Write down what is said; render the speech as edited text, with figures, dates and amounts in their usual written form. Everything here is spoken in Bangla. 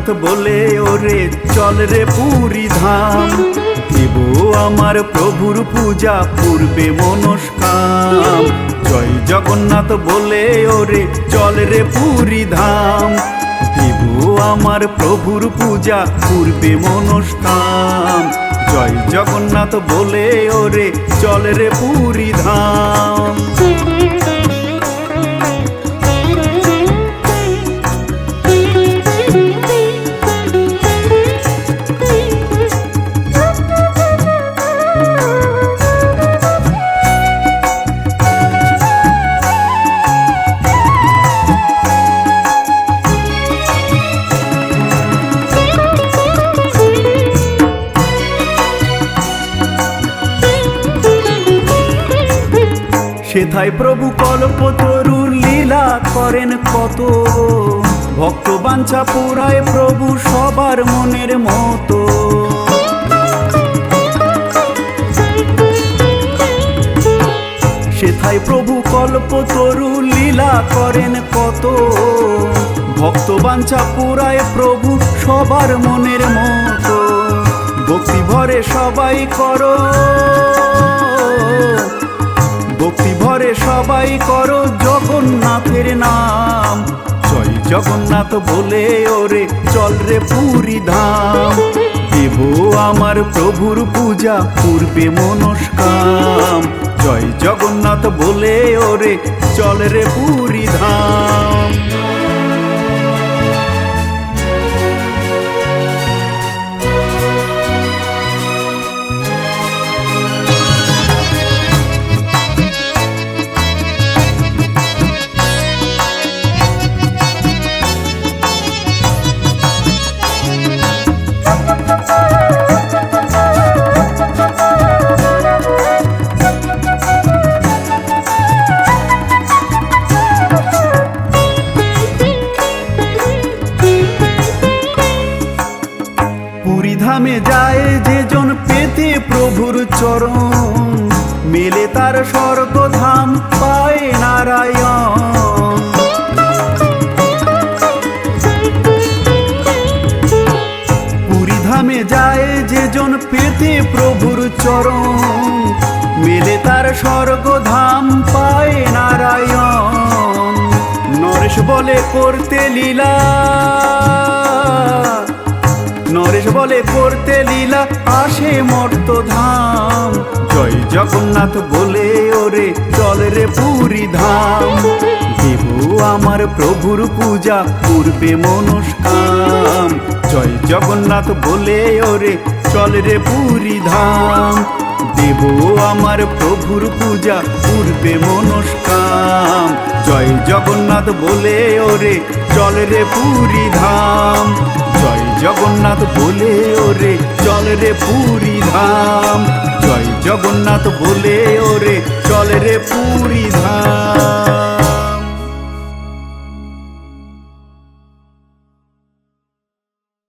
জগন্নাথ বলে ওরে চল রে পুরী ধাম, দেব আমার প্রভুর পূজা পূর্বে মনস্কাম। জয় জগন্নাথ বলে ওরে চল রে পুরী ধাম, দেব আমার প্রভুর পূজা পূর্বে মনস্কাম। জয় জগন্নাথ বলে ওরে চল রে পুরী ধাম। সেথায় প্রভু কল্পতরুর লীলা করেন কত, ভক্ত বাঞ্ছা পুরায় প্রভু সবার মনের মতো। সেথায় প্রভু কল্পতরুর লীলা করেন কত, ভক্ত বাঞ্ছা পুরায় প্রভু সবার মনের মতো। ভক্তি ভরে সবাই করো, ভক্তি ভরে সবাই করো জগন্নাথের নাম। জয় জগন্নাথ বলে ওরে চল রে পুরী ধাম, দেব আমার প্রভুর পূজা পূর্বে মনস্কাম। জয় জগন্নাথ বলে ওরে চল রে পুরী ধাম। পুরী ধামে যায় যে জন পেতে প্রভুর চরণ, মেলে তার স্বর্গধাম পায় নারায়ণ। পুরী ধামে যায় যে জন পেতে প্রভুর চরণ, মেলে তার স্বর্গধাম পায় নারায়ণ। নরেশ বলে করতে লীলা, নরেশ বলে করতে লীলা আসে মর্তধাম। জয় জগন্নাথ বলে ওরে চল রে পুরী ধাম, দেব আমার প্রভুর পূজা পূর্বে মনস্কাম। জয় জগন্নাথ বলে ওরে চল রে পুরী ধাম, দেব আমার প্রভুর পূজা পূর্বে মনস্কাম। জয় জগন্নাথ বলে ওরে চল রে পুরী ধাম, জয় জগন্নাথ বলে ওরে চল রে পুরী ধাম। জয় জগন্নাথ বলে ওরে চল রে পুরী ধাম।